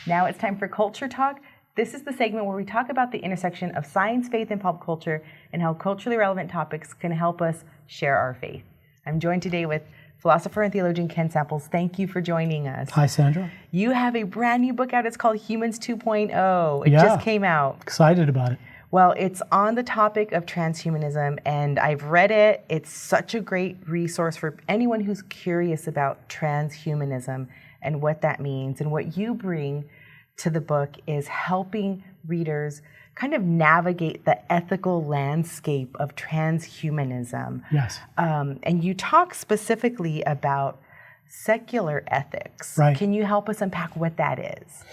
Now it's time for Culture Talk. This is the segment where we talk about the intersection of science, faith, and pop culture and how culturally relevant topics can help us share our faith. I'm joined today with philosopher and theologian Ken Samples. Thank you for joining us. Hi, Sandra. You have a brand new book out. It's called Humans 2.0. It just came out. Excited about it. Well, it's on the topic of transhumanism, and I've read it. It's such a great resource for anyone who's curious about transhumanism and what that means. And what you bring to the book is helping readers kind of navigate the ethical landscape of transhumanism. Yes. And you talk specifically about secular ethics. Right. Can you help us unpack what that is?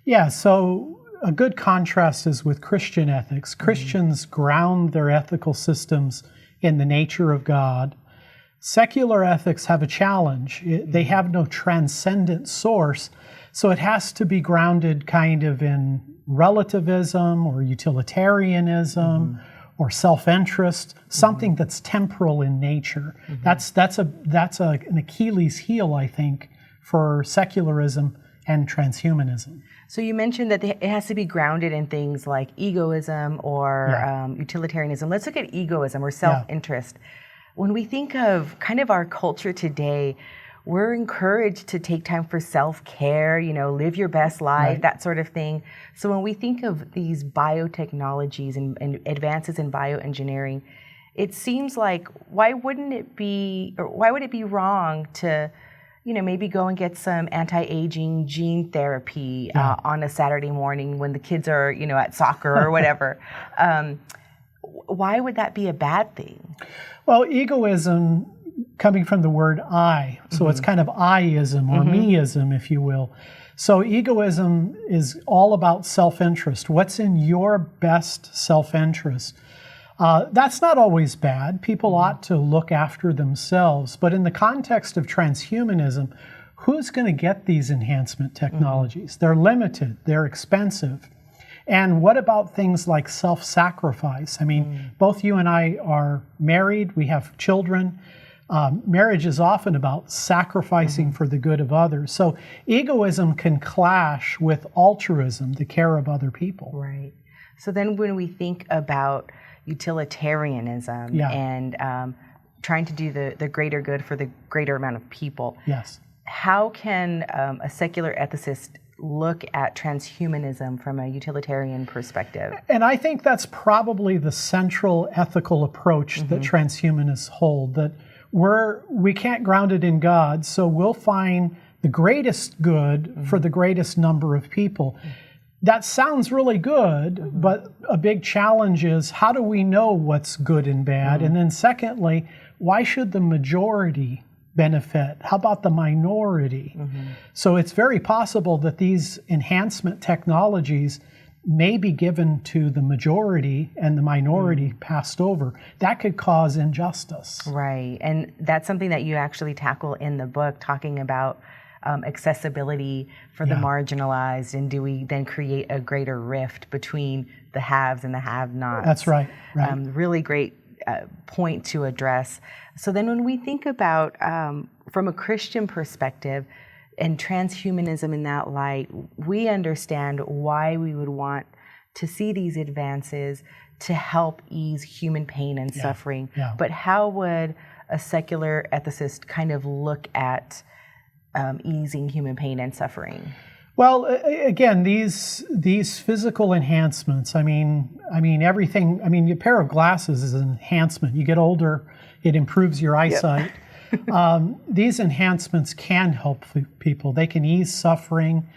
Yeah, so a good contrast is with Christian ethics. Christians ground their ethical systems in the nature of God. Secular ethics have a challenge. They have no transcendent source, so it has to be grounded kind of in relativism or utilitarianism or self-interest, something that's temporal in nature. That's an Achilles heel, I think, for secularism and transhumanism. So you mentioned that it has to be grounded in things like egoism or utilitarianism. Let's look at egoism or self-interest. When we think of kind of our culture today, we're encouraged to take time for self-care, live your best life, that sort of thing. So when we think of these biotechnologies and advances in bioengineering, it seems like why would it be wrong to, maybe go and get some anti-aging gene therapy on a Saturday morning when the kids are, at soccer or whatever? Why would that be a bad thing? Well, egoism, coming from the word I, so it's kind of I-ism or me-ism, if you will. So egoism is all about self-interest. What's in your best self-interest? That's not always bad. People ought to look after themselves. But in the context of transhumanism, who's going to get these enhancement technologies? They're limited. They're expensive. And what about things like self-sacrifice? I mean, both you and I are married. We have children. Marriage is often about sacrificing for the good of others. So egoism can clash with altruism, the care of other people. Right. So then when we think about utilitarianism and trying to do the greater good for the greater amount of people, how can a secular ethicist look at transhumanism from a utilitarian perspective? And I think that's probably the central ethical approach that transhumanists hold, that we can't ground it in God, so we'll find the greatest good for the greatest number of people. That sounds really good, but a big challenge is, how do we know what's good and bad? And then secondly, why should the majority benefit? How about the minority? So it's very possible that these enhancement technologies may be given to the majority and the minority passed over. That could cause injustice. Right. And that's something that you actually tackle in the book, talking about accessibility for the marginalized, and do we then create a greater rift between the haves and the have-nots? That's right. Really great point to address. So then when we think about, from a Christian perspective, and transhumanism in that light, we understand why we would want to see these advances to help ease human pain and suffering. But how would a secular ethicist kind of look at easing human pain and suffering? Well, again, these physical enhancements, I mean everything, a pair of glasses is an enhancement. You get older, it improves your eyesight. These enhancements can help people. They can ease suffering.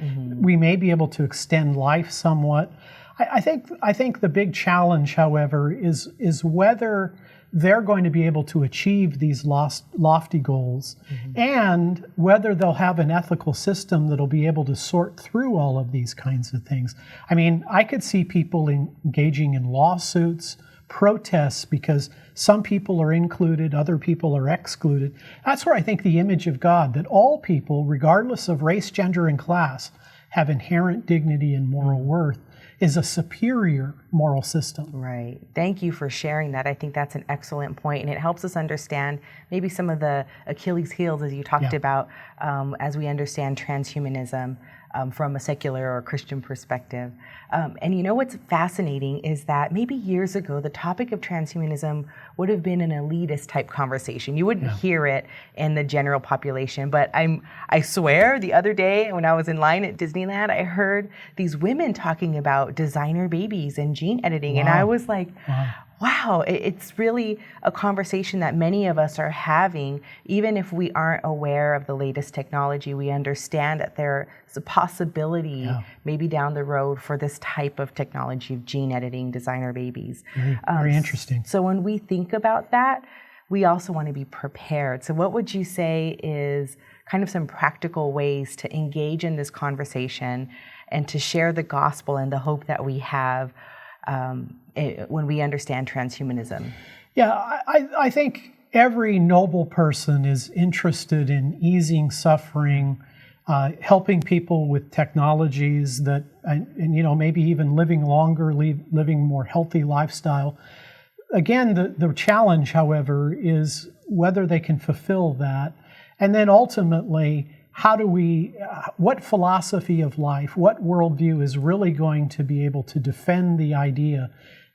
We may be able to extend life somewhat. I think the big challenge, however, is whether they're going to be able to achieve these lofty goals, and whether they'll have an ethical system that'll be able to sort through all of these kinds of things. I mean, I could see people engaging in lawsuits, protests, because some people are included, other people are excluded. That's where I think the image of God, that all people, regardless of race, gender, and class, have inherent dignity and moral worth, is a superior moral system. Right. Thank you for sharing that. I think that's an excellent point, and it helps us understand maybe some of the Achilles heels, as you talked about, as we understand transhumanism. from a secular or Christian perspective. And you know what's fascinating is that maybe years ago, the topic of transhumanism would have been an elitist type conversation. You wouldn't hear it in the general population. But I swear the other day when I was in line at Disneyland, I heard these women talking about designer babies and gene editing. And I was like, wow, it's really a conversation that many of us are having. Even if we aren't aware of the latest technology, we understand that there's a possibility maybe down the road for this type of technology of gene editing designer babies. Very interesting. So when we think about that, we also want to be prepared. So what would you say is kind of some practical ways to engage in this conversation and to share the gospel and the hope that we have when we understand transhumanism? Yeah, I think every noble person is interested in easing suffering, helping people with technologies that, and you know, maybe even living longer, living a more healthy lifestyle. Again, the challenge, however, is whether they can fulfill that. And then ultimately, what philosophy of life, what worldview is really going to be able to defend the idea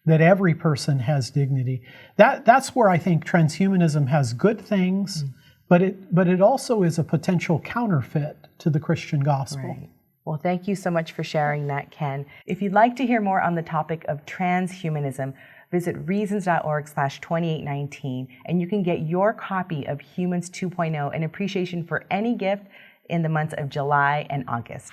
that every person has dignity? That's where I think transhumanism has good things, but it also is a potential counterfeit to the Christian gospel. Right. Well, thank you so much for sharing that, Ken. If you'd like to hear more on the topic of transhumanism, visit reasons.org/2819, and you can get your copy of Humans 2.0, an appreciation for any gift in the months of July and August.